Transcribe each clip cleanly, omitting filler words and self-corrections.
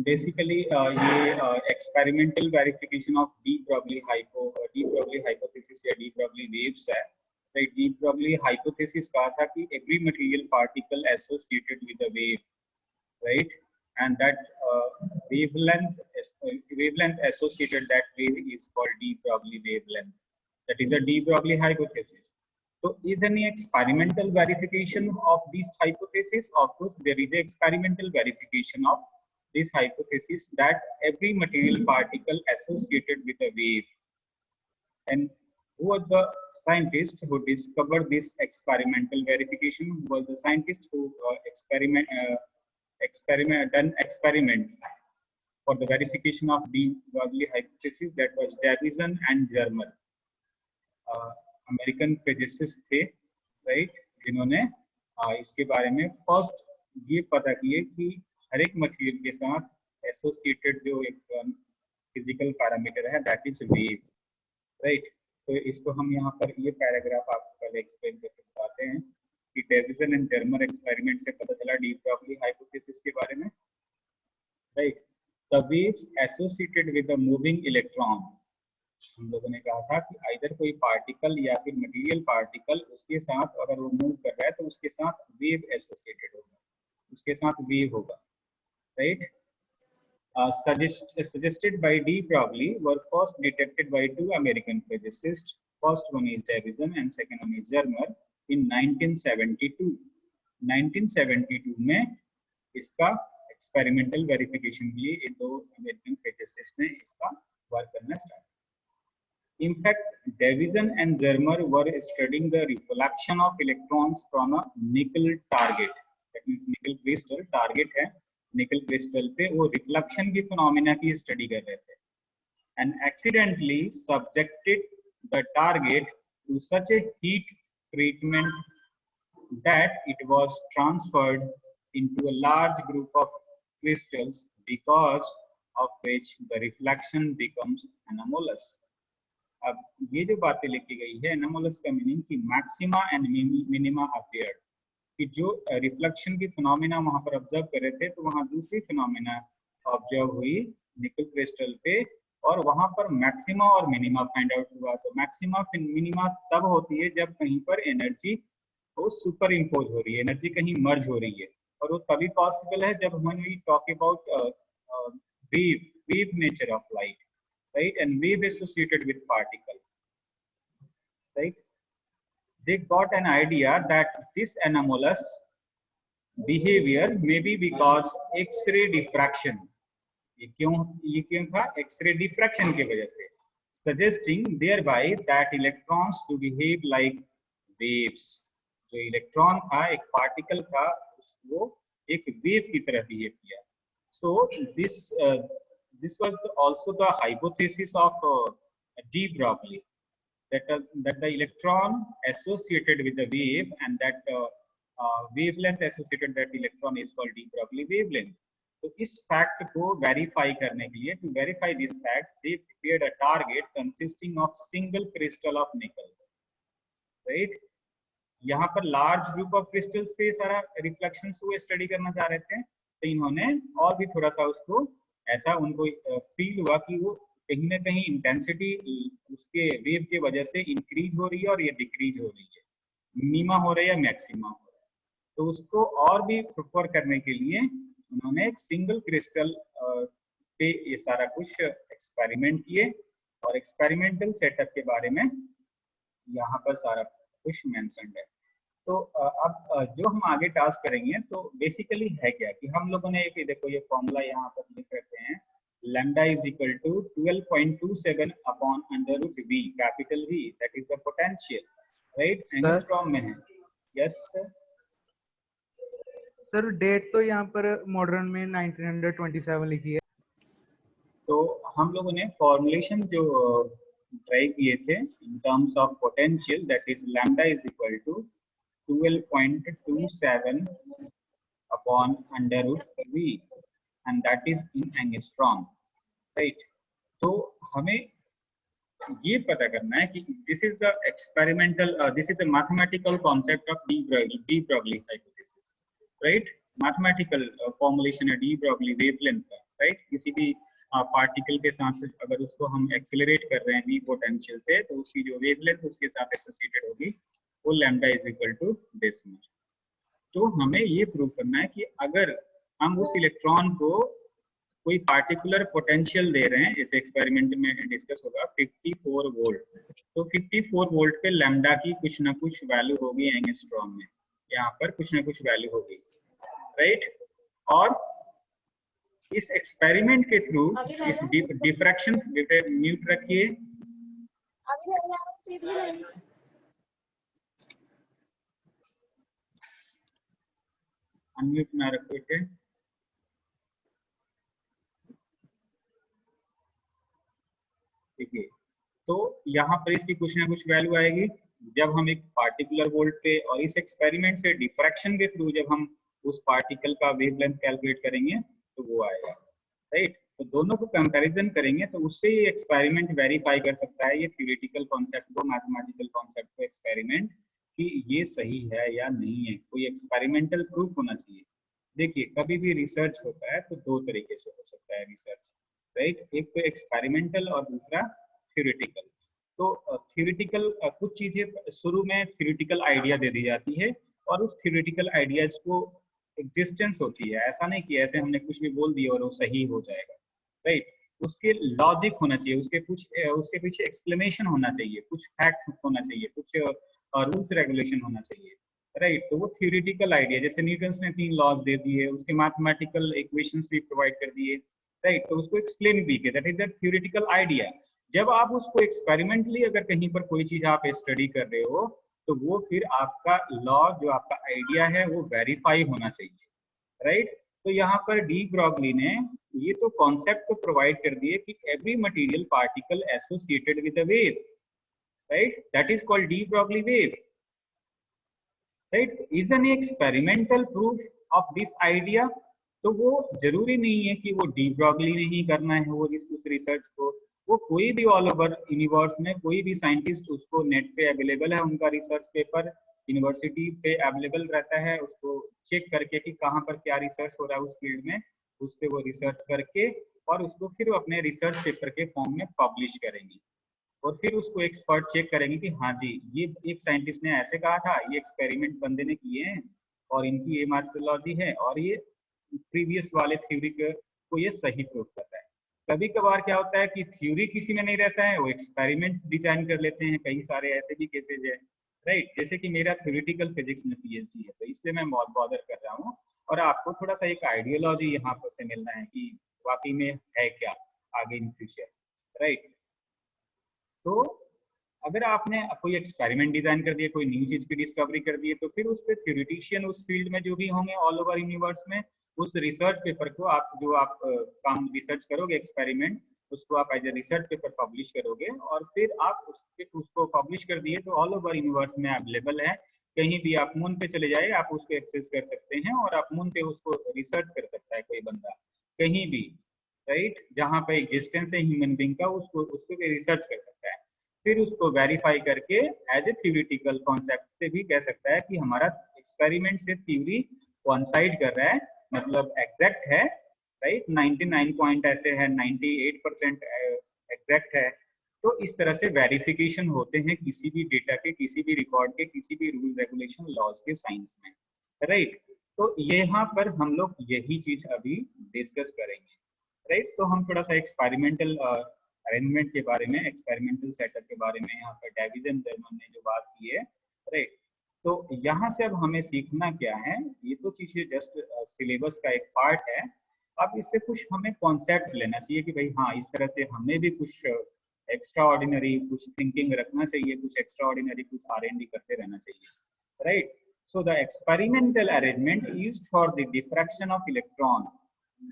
Basically ये experimental verification of de Broglie hypothesis या de Broglie waves है। Right, de Broglie hypothesis कहा था कि every material particle associated with a wave, right, and that wavelength associated that wave is called de Broglie wavelength. That is the de Broglie hypothesis. So is any experimental verification of this hypothesis? Of course there is a experimental verification of this hypothesis that every material particle associated with a wave. And who was the scientist who discovered this experimental verification? Who was the scientist who done experiment for the verification of de Broglie hypothesis? That was Davison and Germer, American physicist थे, right, जिन्होंने इसके बारे में first ये पता किए कि हर एक मटेरियल के साथ एसोसिएटेड जो एक फिजिकल पैरामीटर है दैट इज वेव, राइट। तो इसको हम यहाँ पर ये पैराग्राफ आपको पहले एक्सप्लेन करके बताते हैं कि डेविसन एंड जर्मर एक्सपेरिमेंट से पता चला डी ब्रॉगली हाइपोथेसिस के बारे में, right. The waves associated with the moving electron, हम लोगों ने कहा था कि आइदर कोई पार्टिकल या फिर मटेरियल पार्टिकल उसके साथ अगर वो मूव कर रहा है तो उसके साथ वेव एसोसिएटेड होगा, उसके साथ वेव होगा, right. Suggested by de Broglie were first detected by two American physicists. First one is Davison and second one is Germer in 1972. 1972 में इसका एक्सपेरिमेंटल वेरिफिकेशन के लिए ये दो अमेरिकन फिजिसिस्ट ने इसका वर्क करना start. In fact, Davison and Germer were studying the reflection of electrons from a nickel target. That means nickel crystal target है, nickel crystal पे वो reflection की phenomena की study कर रहे थे, and accidentally subjected the target to such a heat treatment that it was transferred into a large group of crystals, because of which the reflection becomes anomalous. अब ये जो बातें लिखी गई है एनामोलस का मीनिंग कि मैक्सिमा एंड मिनिमा अपीयर्ड, कि जो रिफ्लेक्शन की फिनोमेना वहां पर ऑब्जर्व कर रहे थे तो वहां दूसरी फिनोमेना ऑब्जर्व हुई निकल क्रिस्टल पे, और वहां पर मैक्सिमा और मिनिमा फाइंड आउट हुआ। तो मैक्सिमा मिनिमा तब होती है जब कहीं पर एनर्जी वो सुपर इम्पोज हो रही है, एनर्जी कहीं मर्ज हो रही है, और वो तभी पॉसिबल है जब हम talk about wave nature of light, right, and wave associated with particle, right. They got an idea that this anomalous behavior may be because X-ray diffraction, ये क्यों था, X-ray diffraction की वजह से, suggesting thereby that electrons to behave like waves. जो electron था, एक particle था, वो एक वेव की तरह बिहेव किया। So this was also the hypothesis of de Broglie, that the electron associated with the wave, and that wavelength associated that electron is called de Broglie wavelength. तो इस फैक्ट को verify करने के लिए, to verify this fact, they prepared a target consisting of single crystal of nickel, right. यहाँ पर large group of crystals पे सारा रिफ्लेक्शंस हुए स्टडी करना चाह रहे थे, तो इन्होंने और भी थोड़ा सा उसको ऐसा उनको फील हुआ कि वो कहीं ना कहीं इंटेंसिटी उसके वेव की वजह से इंक्रीज हो रही है और ये डिक्रीज हो रही है, मिनिमा हो रहा है या मैक्सिमा हो रहा है। तो उसको और भी प्रिफर करने के लिए उन्होंने एक सिंगल क्रिस्टल पे ये सारा कुछ एक्सपेरिमेंट किए, और एक्सपेरिमेंटल सेटअप के बारे में यहाँ पर सारा कुछ मेंशन है। तो अब जो हम आगे टास्क करेंगे तो बेसिकली है क्या कि हम लोगों ने एक देखो ये फॉर्मूला यहाँ पर लिख रखे हैं, lambda is equal to 12.27 upon under root V, capital V, that is the potential, right, angstrom में है। यस सर, डेट तो यहाँ पर मॉडर्न में 1927 लिखी है। तो हम लोगों ने फॉर्मुलेशन जो ट्राई किए थे in terms of potential, that is lambda is equal to 12.27 upon under root v, and that is in angstrom, right. तो हमें ये पता करना है कि this is the experimental, this is the mathematical concept of de Broglie hypothesis, right. Mathematical formulation है de Broglie wavelength का, right. किसी भी पार्टिकल के साथ अगर उसको हम एक्सेलरेट कर रहे हैं v पोटेंशियल से, तो उसकी जो वेवलेंथ उसके साथ एसोसिएटेड होगी वो lambda is equal to this much. तो हमें ये प्रूव करना है कि अगर हम उस इलेक्ट्रॉन को कोई पार्टिकुलर पोटेंशियल दे रहे हैं, जैसे एक्सपेरिमेंट में डिस्कस होगा 54 वोल्ट, तो 54 वोल्ट पे लैम्डा की कुछ ना कुछ वैल्यू होगी एंगस्ट्रॉम में, यहाँ पर कुछ ना कुछ वैल्यू होगी, राइट। और इस एक्सपेरिमेंट के थ्रू इस डिफ्रैक्शन, म्यूट रखिए, अनम्यूट ना रखिए, ठीक है। तो यहाँ पर इसकी कुछ ना कुछ वैल्यू आएगी जब हम एक पार्टिकुलर वोल्ट पे, और इस एक्सपेरिमेंट से डिफ्रैक्शन के थ्रू जब हम उस पार्टिकल का वेवलेंथ कैलकुलेट करेंगे तो वो आएगा, राइट। तो दोनों को कंपैरिजन करेंगे तो उससे ये एक्सपेरिमेंट वेरीफाई कर सकता है ये थ्योरेटिकल कॉन्सेप्ट को, मैथमेटिकल कॉन्सेप्ट को, एक्सपेरिमेंट कि ये सही है या नहीं है। कोई एक्सपेरिमेंटल प्रूफ होना चाहिए। देखिए कभी भी रिसर्च होता है तो दो तरीके से हो सकता है रिसर्च, राइट। एक तो एक्सपेरिमेंटल और दूसरा थ्योरेटिकल। तो थ्योरेटिकल कुछ चीजें शुरू में थ्योरेटिकल आइडिया दे दी जाती है और उस थ्योरेटिकल आइडियाज को एग्जिस्टेंस होती है, ऐसा नहीं कि ऐसे हमने कुछ भी बोल दिया और वो सही हो जाएगा, राइट। उसके लॉजिक होना चाहिए, उसके पीछे एक्सप्लेनेशन होना चाहिए, कुछ फैक्ट होना चाहिए, कुछ रूल्स रेगुलेशन होना चाहिए, राइट। तो वो थ्योरेटिकल आइडिया, जैसे न्यूटन्स ने 3 लॉज दे दिए, उसके मैथमेटिकल इक्वेशंस भी प्रोवाइड कर दिए, राइट। तो उसको एक्सप्लेन भी किया, that is the theoretical idea. जब आप उसको एक्सपेरिमेंटली अगर कहीं पर कोई चीज आप स्टडी कर रहे हो तो वो फिर आपका लॉ, जो आपका आइडिया है, वो वेरीफाई होना चाहिए, राइट। तो यहाँ पर डी ब्रॉगली ने ये तो कॉन्सेप्ट तो प्रोवाइड कर दिए कि every material particle associated with a wave, right, that is called de Broglie wave, right. Is an experimental proof of this idea. तो वो जरूरी नहीं है कि वो डी ब्रॉगली ने ही करना है वो उस रिसर्च को, वो कोई भी ऑल ओवर यूनिवर्स में कोई भी साइंटिस्ट, उसको नेट पे अवेलेबल है, उनका रिसर्च पेपर यूनिवर्सिटी पे अवेलेबल रहता है, उसको चेक करके कि कहाँ पर क्या रिसर्च हो रहा है उस फील्ड में, उस पर वो रिसर्च करके और उसको फिर अपने रिसर्च पेपर के फॉर्म में पब्लिश करेंगे और फिर उसको एक्सपर्ट चेक करेंगे कि हाँ जी ये एक साइंटिस्ट ने ऐसे कहा था, ये एक्सपेरिमेंट बंदे ने किए हैं और इनकी ये मेथोडोलॉजी है और ये प्रीवियस वाले थ्योरी को ये सही प्रूव करता है। कभी कभार क्या होता है कि थ्योरी किसी में नहीं रहता है, वो एक्सपेरिमेंट डिजाइन कर लेते हैं, कई सारे ऐसे भी केसेज है, राइट। जैसे कि मेरा थ्योरेटिकल फिजिक्स में पीएचडी है तो इसलिए मैं बहुत बॉदर कर रहा हूँ और आपको थोड़ा सा एक आइडियोलॉजी यहाँ पर से मिलना है कि वाकई में है क्या आगे इन फ्यूचर, राइट। तो अगर आपने कोई एक्सपेरिमेंट डिजाइन कर दिया, कोई न्यू चीज की डिस्कवरी कर दी है, तो फिर उस पर थ्योरेटिशियन उस फील्ड में जो भी होंगे ऑल ओवर यूनिवर्स में, उस रिसर्च पेपर को आप जो आप काम रिसर्च करोगे एक्सपेरिमेंट, उसको आप as a research paper publish करोगे और फिर आप उसको पब्लिश कर दिए तो ऑल ओवर यूनिवर्स में अवेलेबल है। कहीं भी आप मून पे चले जाए आप उसको एक्सेस कर सकते हैं और आप मून पे उसको रिसर्च कर सकता है कोई बंदा कहीं भी, राइट। जहाँ पे एग्जिस्टेंस है ह्यूमन बीइंग का उसको उसको भी रिसर्च कर सकता है, फिर उसको वेरीफाई करके एज ए थ्योरेटिकल कॉन्सेप्ट से भी कह सकता है कि हमारा एक्सपेरिमेंट से थ्योरी कोइंसाइड कर रहा है, मतलब एग्जैक्ट है, राइट। 99 पॉइंट ऐसे है, 98% एग्जैक्ट है। तो इस तरह से वेरिफिकेशन होते हैं किसी भी डेटा के, किसी भी रिकॉर्ड के, किसी भी रूल रेगुलेशन लॉज के साइंस में, राइट। तो यहाँ पर हम लोग यही चीज अभी डिस्कस करेंगे, राइट। तो हम थोड़ा सा एक्सपेरिमेंटल अरेंजमेंट के बारे में, एक्सपेरिमेंटल सेटअप के बारे में, यहाँ पर डेविड जर्मन ने जो बात की है, राइट। तो यहाँ से अब हमें सीखना क्या है, ये तो चीजें जस्ट सिलेबस का एक पार्ट है। अब इससे कुछ हमें कॉन्सेप्ट लेना चाहिए कि भाई हाँ इस तरह से हमें भी कुछ एक्स्ट्रा ऑर्डिनरी कुछ थिंकिंग रखना चाहिए, कुछ एक्स्ट्रा ऑर्डिनरी कुछ R&D करते रहना चाहिए, right. So the experimental arrangement used for the diffraction of electron,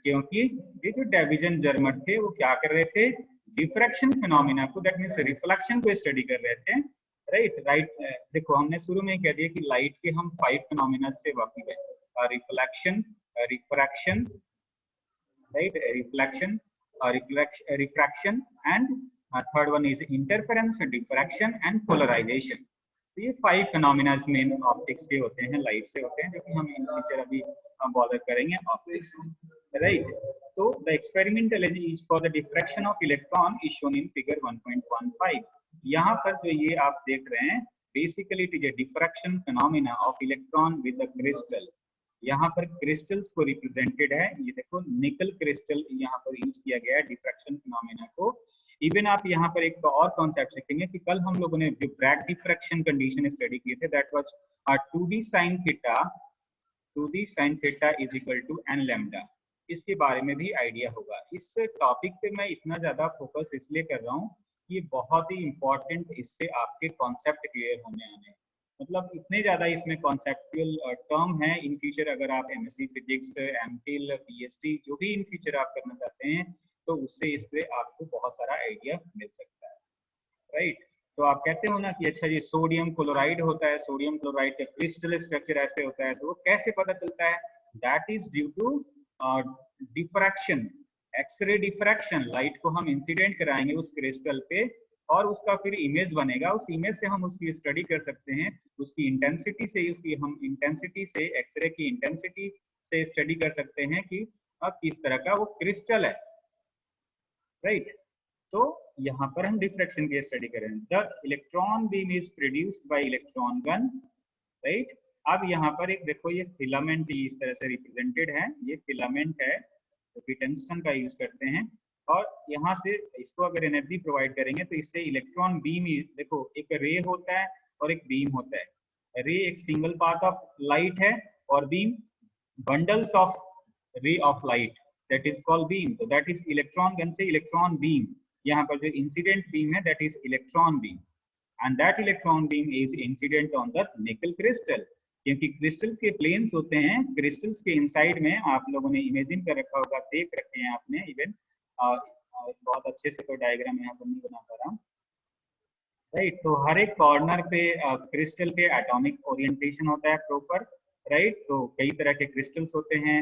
क्योंकि ये जो डेविजन जर्मर थे वो क्या कर रहे थे, डिफ्रैक्शन फिनोमिना को, दैट मींस रिफ्लेक्शन को स्टडी कर रहे थे, राइट। देखो हमने शुरू में कह दिया कि लाइट के हम 5 फिनोमिना से वाकिफ है, reflection, refraction, right, reflection, refraction and third one is interference, diffraction and polarisation. तो ये 5 फिनोमिना मेन ऑप्टिक्स के होते हैं, लाइट से होते हैं, जो कि हम इन फ्यूचर अभी बॉदर करेंगे ऑप्टिक्स, राइट। तो the experimental is for the diffraction of electron is shown in figure 1.15। यहाँ पर जो ये आप देख रहे हैं basically it is a diffraction phenomena of electron with a crystal। यहाँ पर क्रिस्टल्स को रिप्रेजेंटेड है, ये देखो निकल क्रिस्टल यहाँ पर यूज किया गया है डिफ्रैक्शन फिनोमेना को। इवन आप यहाँ पर एक और कॉन्सेप्ट सीखेंगे कि कल हम लोगों ने जो ब्रैग डिफ्रैक्शन कंडीशन स्टडी किए थे, that was 2d sin theta 2d sin theta is equal to n lambda. इसके बारे में भी आइडिया होगा। इस टॉपिक पे मैं इतना ज्यादा फोकस इसलिए कर रहा हूँ, ये बहुत ही इंपॉर्टेंट, इससे आपके कॉन्सेप्ट क्लियर होने आने, मतलब इतने ज्यादा इसमें कॉन्सेप्चुअल टर्म है। इन फ्यूचर अगर आप एमएससी फिजिक्स, एमफिल, पीएचडी जो भी इन फ्यूचर आप करना चाहते हैं, तो उससे इससे आपको बहुत सारा आइडिया मिल सकता है, राइट। तो आप कहते हो ना कि अच्छा ये सोडियम क्लोराइड होता है, सोडियम क्लोराइड का क्रिस्टल स्ट्रक्चर ऐसे होता है, तो वो कैसे पता चलता है? That is due to diffraction, X ray diffraction. Light को हम इंसिडेंट कराएंगे उस क्रिस्टल पे और उसका फिर इमेज बनेगा, उस इमेज से हम उसकी स्टडी कर सकते हैं, उसकी इंटेंसिटी से, उसकी हम इंटेंसिटी से, एक्सरे की इंटेंसिटी से स्टडी कर सकते हैं कि किस तरह का वो क्रिस्टल है, राइट। तो यहाँ पर हम डिफ्रैक्शन की स्टडी करें। The electron beam is produced by electron gun, right. अब यहाँ पर एक देखो ये फिलामेंट इस तरह से रिप्रेजेंटेड है, ये फिलामेंट है जो कि टंगस्टन का यूज करते हैं, और यहाँ से इसको अगर एनर्जी प्रोवाइड करेंगे तो इससे इलेक्ट्रॉन बीम, देखो एक रे होता है और एक बीम होता है। रे एक सिंगल पाथ ऑफ लाइट है और beam bundles of ray of light, that is called beam. तो दैट इज इलेक्ट्रॉन गन से इलेक्ट्रॉन बीम, यहाँ पर जो इंसिडेंट बीम है that is electron beam, and that electron beam is incident on the nickel crystal. क्योंकि crystals के planes होते हैं, क्रिस्टल्स के इनसाइड में आप लोगों ने इमेजिन कर रखा होगा, देख रखे हैं आपने इवन, बहुत अच्छे से तो डायग्राम यहाँ पर नहीं बना पा रहा, राइट। तो हर एक कॉर्नर पे क्रिस्टल के एटॉमिक ओरिएंटेशन होता है प्रॉपर, राइट। तो कई तरह के क्रिस्टल्स होते हैं,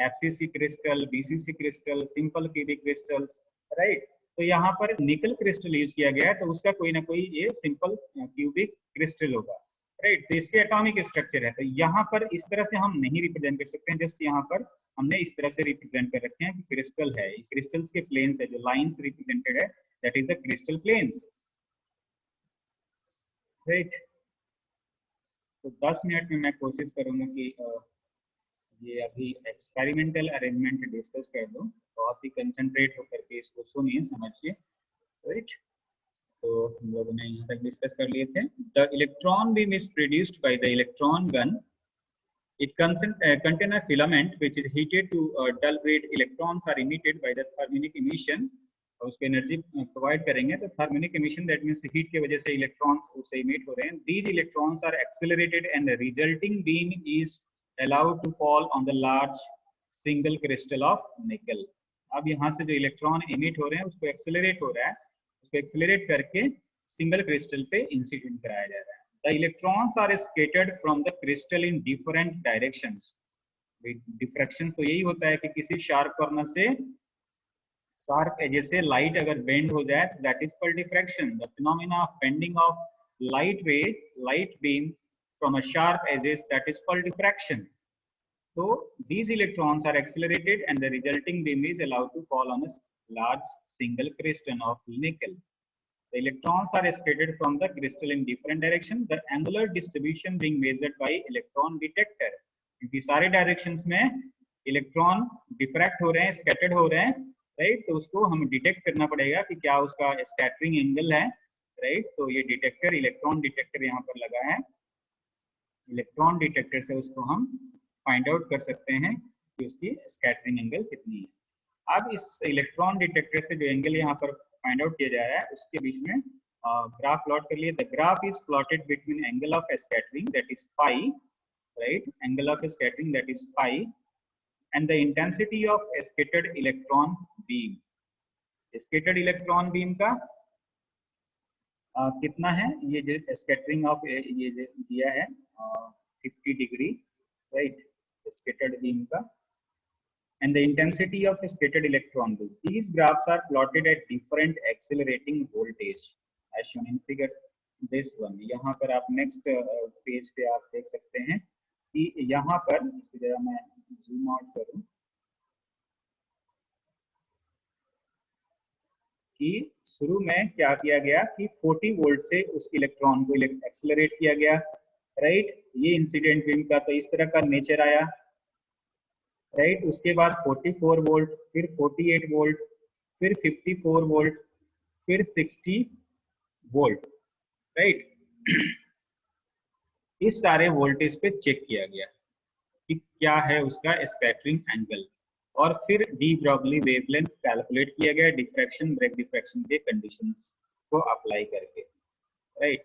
FCC crystal, BCC crystal, simple cubic crystals, right. तो यहाँ पर निकल क्रिस्टल यूज किया गया है, तो उसका कोई ना कोई ये सिंपल क्यूबिक क्रिस्टल होगा, राइट। तो इसके एटॉमिक स्ट्रक्चर है, तो यहाँ पर इस तरह से हम नहीं रिप्रेजेंट कर सकते हैं, जस्ट यहाँ पर हमने इस तरह से रिप्रेजेंट कर रखे हैं कि क्रिस्टल है, क्रिस्टल्स के प्लेन्स है, जो लाइंस रिप्रेजेंटेड है that is the crystal planes, right. तो 10 मिनट में मैं कोशिश करूंगा कि ये अभी एक्सपेरिमेंटल अरेंजमेंट डिस्कस कर दूं, बहुत ही कंसंट्रेट होकर के इसको सुनिए, समझिए, राइट। तो हम लोगों ने यहाँ तक डिस्कस कर लिए थे। The electron beam is produced by the electron gun. It contain a filament which is heated to dull red electrons are emitted by the thermionic emission। और उसको एनर्जी प्रोवाइड करेंगे तो thermionic emission, that means heat की वजह से electrons उससे emit हो रहे हैं। These electrons are accelerated and the resulting beam is allowed to fall on the large single crystal of nickel। अब यहाँ से जो इलेक्ट्रॉन इमिट हो रहे हैं उसको एक्सेलरेट हो रहा है, उसको एक्सेलरेट करके सिंगल क्रिस्टल पे इंसिडेंट कराया जा रहा है। The electrons are scattered from the crystal in different directions। Diffraction तो यही होता है कि किसी शार्प कॉर्नर से शार्प एजेस से लाइट अगर बेंड हो जाए, that is called diffraction. The phenomena of bending of light ray, light beam from a sharp edges, that is called diffraction. So these electrons are accelerated and the resulting beam is allowed to fall on a large single crystal of nickel। The electrons are scattered from the crystal in different direction, the angular distribution being measured by electron detector। क्योंकि सारे directions में electron diffract हो रहे हैं, scattered हो रहे हैं, right. तो उसको हम डिटेक्ट करना पड़ेगा कि क्या उसका स्कैटरिंग एंगल है, राइट। तो ये डिटेक्टर, इलेक्ट्रॉन डिटेक्टर यहाँ पर लगा है, इलेक्ट्रॉन डिटेक्टर से उसको हम फाइंड आउट कर सकते हैं कि उसकी स्कैटरिंग एंगल कितनी है। अब इस इलेक्ट्रॉन डिटेक्टर से जो एंगल यहाँ पर फाइंड आउट किया जा रहा है उसके बीच में ग्राफ प्लॉट कर लिए। The graph is plotted between angle of scattering that is phi, right, angle of scattering that is phi, and the intensity of scattered electron beam. Scattered electron beam का कितना है, ये जो स्कैटरिंग ऑफ ये दिया है 50 डिग्री, राइट, स्कैटर्ड बीम का, and the intensity of scattered electron beam. These graphs are plotted at different accelerating voltage as shown in figure this one। यहाँ पर आप next पेज पे आप देख सकते हैं कि यहाँ पर, इसकी जगह मैं जूम आउट करूँ, कि शुरू में क्या किया गया कि 40 वोल्ट से उस इलेक्ट्रॉन को एक्सेलरेट किया गया, राइट। ये इंसिडेंट बीम का तो इस तरह का नेचर आया, राइट। उसके बाद 44 वोल्ट, फिर 48 वोल्ट, फिर 54 वोल्ट, फिर 60 वोल्ट, राइट। इस सारे वोल्टेज पे चेक किया गया कि क्या है उसका स्कैटरिंग एंगल, और फिर डी ब्रॉगली वेवलेंथ कैलकुलेट किया गया डिफ्रैक्शन ब्रेक डिफ्रैक्शन के कंडीशंस को अप्लाई करके, right.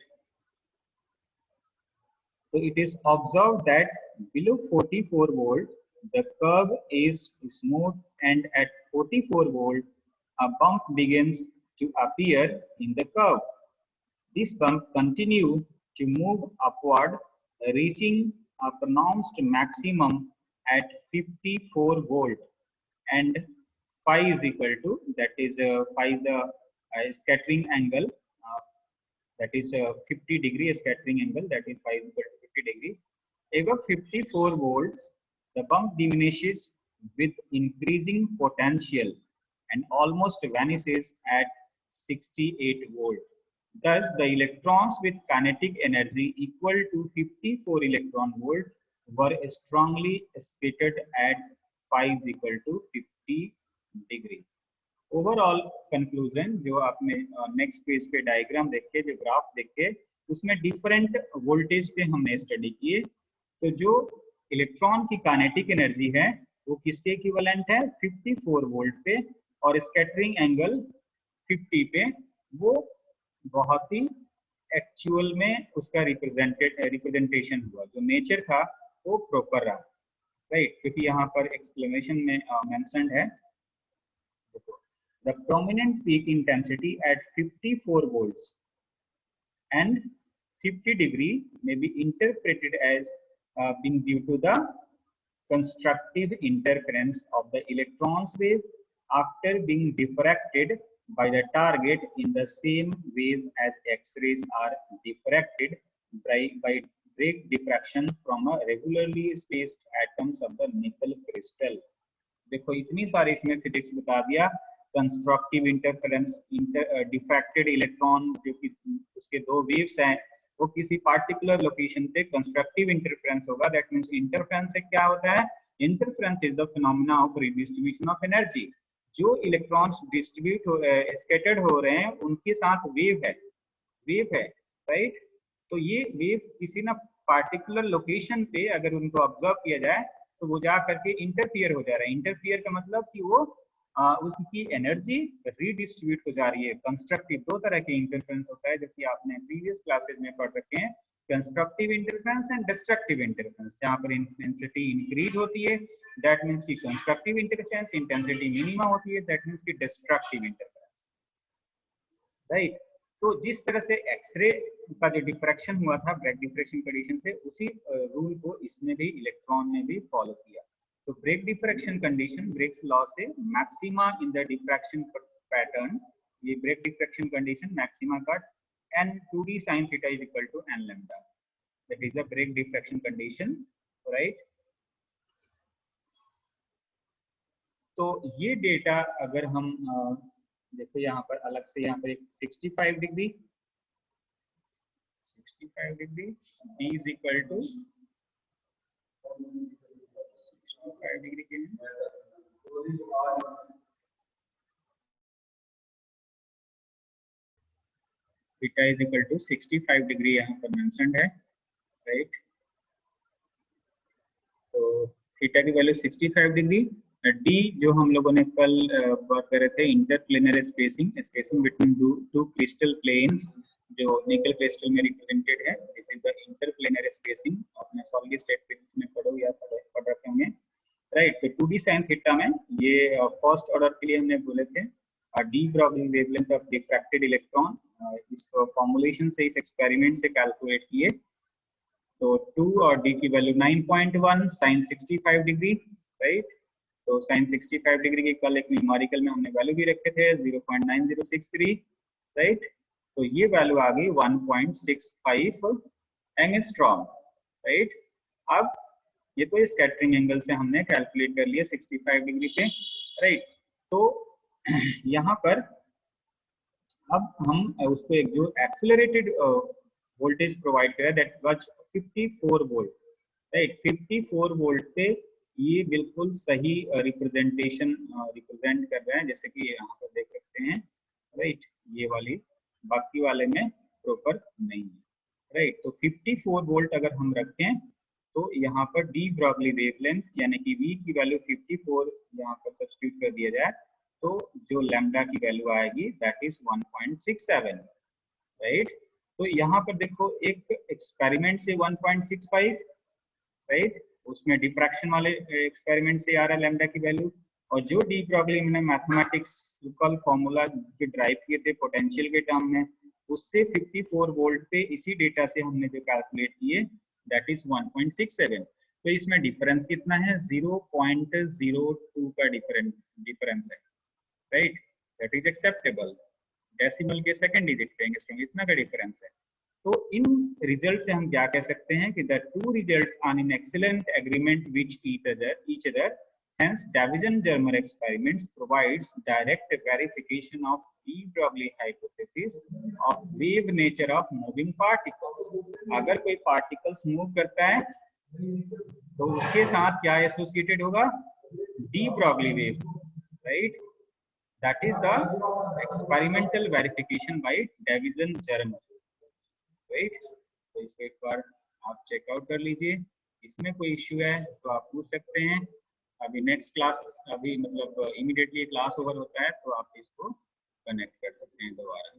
So it is observed that below 44 volt, the curve is smooth, and at 44 volt, a bump begins to appear in the curve. This bump continues to move upward, reaching a pronounced maximum at 54 volt, and phi is equal to, that is phi the scattering angle, that is 50 degree scattering angle, that is phi is equal to 50 degree. Above 54 volts, the bump diminishes with increasing potential and almost vanishes at 68 volt. Thus, the electrons with kinetic energy equal to 54 electron volt were strongly scattered at phi is equal to 50 degree. Overall conclusion जो आपने next page पे diagram देखे, जो graph देखे, उसमें different voltage पे हमने study किए। तो जो इलेक्ट्रॉन की काइनेटिक एनर्जी है वो किसके इक्विवेलेंट है, 54 वोल्ट पे, और स्कैटरिंग एंगल 50 पे। वो बहुत ही एक्चुअल में उसका रिप्रेजेंटेशन हुआ, जो नेचर था वो प्रॉपर रहा, राइट। क्योंकि यहाँ पर एक्सप्लेनेशन में मेंशन्ड है, the prominent peak intensity at 54 volts and 50 degree may be interpreted as being due to the constructive interference of the electron's wave after being diffracted by the target in the same ways as X-rays are diffracted by break diffraction from a regularly spaced atoms of the nickel crystal। देखो इतनी सारी इसमें physics बता दिया। Constructive interference, diffracted electron जो कि उसके दो वेव्स हैं वो किसी पार्टिकुलर लोकेशन पे कंस्ट्रक्टिव इंटरफेरेंस होगा। दैट मींस इंटरफेरेंस से क्या होता है, interference is the phenomena of redistribution of energy. जो इलेक्ट्रॉन्स डिस्ट्रीब्यूट स्कैटर्ड हो रहे हैं उनके साथ वेव है, राइट। तो ये वेव किसी ना पार्टिकुलर लोकेशन पे अगर उनको ऑब्जर्व किया जाए तो वो जा करके इंटरफियर हो जा रहा है। इंटरफियर का मतलब कि वो उसकी एनर्जी रीडिस्ट्रीब्यूट हो जा रही है। कंस्ट्रक्टिव, दो तरह के इंटरफेरेंस होता है जो कि आपने प्रीवियस क्लासेज में पढ़ रखे हैं, constructive interference and destructive interference. जहां पर इंटेंसिटी इंक्रीज होती है दैट मींस की कंस्ट्रक्टिव इंटरफेरेंस, इंटेंसिटी मिनिमम होती है दैट मींस की डिस्ट्रक्टिव इंटरफेरेंस, राइट। तो जिस तरह से एक्सरे का जो डिफ्रैक्शन हुआ था ब्रेक डिफ्रैक्शन कंडीशन से, उसी रूल को इसमें भी इलेक्ट्रॉन ने भी फॉलो किया। तो Bragg diffraction condition, Bragg's law से maxima in the diffraction pattern, ये ब्रेक डिफ्रैक्शन कंडीशन मैक्सिमा का n 2d sin theta is equal to n lambda, that is the break diffraction condition, right। तो ये data अगर हम देखो यहाँ पर अलग से, यहाँ पर एक 65 degree d is equal to 65 degree के theta is equal to 65 degree यहाँ पर मेंशन्ड है, राइट। तो थीटा की वैल्यू 65 डिग्री। डी जो हम लोगों ने कल बात कर रहे थे, interplanar spacing between two crystal planes जो निकल क्रिस्टल में रिप्रेजेंटेड है। This is the interplanar spacing, अपने सॉलिड स्टेट फिजिक्स में पढ़ो या पढ़ रखे होंगे, राइट। तो 2d sin थीटा में ये फर्स्ट ऑर्डर के लिए हमने बोले थे de Broglie wavelength of diffracted electron, इस फॉर्मुलेशन से, इस एक्सपेरिमेंट से कैलकुलेट किए। तो 2 और डी की वैल्यू 9.1 sin 65 डिग्री, राइट। तो sin 65 डिग्री की कल एक न्यूमेरिकल में हमने वैल्यू भी रखे थे 0.9063, राइट। तो ये वैल्यू आ गई 1.65 एंगस्ट्रॉम, राइट। अब ये तो स्कैटरिंग एंगल से हमने कैलकुलेट कर लिया 65 डिग्री पे, राइट। तो यहाँ पर अब हम उसको एक जो एक्सेलरेटेड वोल्टेज प्रोवाइड करें that was 54 volt, right. 54 volt पे ये बिल्कुल सही रिप्रेजेंटेशन रिप्रेजेंट कर रहे हैं, जैसे कि यहाँ पर देख सकते हैं, राइट। ये वाली बाकी वाले में प्रॉपर नहीं है, राइट। तो 54 वोल्ट अगर हम रखें तो यहाँ पर डी ब्रॉगली वेवलेंथ यानी कि V की वैल्यू 54 यहाँ पर सब्स्टिट्यूट कर दिया जाए तो जो लैम्डा की वैल्यू आएगी दैट इज 1.67, राइट। तो यहाँ पर देखो एक एक्सपेरिमेंट से 1.65, राइट, उसमें डिफ्रैक्शन वाले एक्सपेरिमेंट से आ रहा है लैम्डा की वैल्यू, और जो डी ब्रॉगली ने मैथमेटिक्स फॉर्मूला जो ड्राइव किए थे पोटेंशियल के टर्म में, उससे 54 वोल्ट पे इसी डेटा से हमने जो कैलकुलेट किए दैट इज 1.67। तो इसमें डिफरेंस कितना है, 0.02 का डिफरेंस है, right. That is acceptable. Decimal के सेकंड डिजिट पे एंगस्ट्रॉम इतना का डिफरेंस है। तो इन रिजल्ट से हम क्या कह सकते हैं कि the two results are in excellent agreement which each other. Hence, Davison-Germer experiments provides direct verification of de Broglie hypothesis of wave nature of moving particles. अगर कोई particles move करता है तो उसके साथ क्या एसोसिएटेड होगा, de Broglie wave, right? That is the experimental verification by Davison-Germer, right? तो इसको एक बार आप चेकआउट कर लीजिए, इसमें कोई इश्यू है तो आप पूछ सकते हैं। अभी नेक्स्ट क्लास, अभी मतलब इमीडिएटली क्लास ओवर होता है तो आप इसको कनेक्ट कर सकते हैं दोबारा।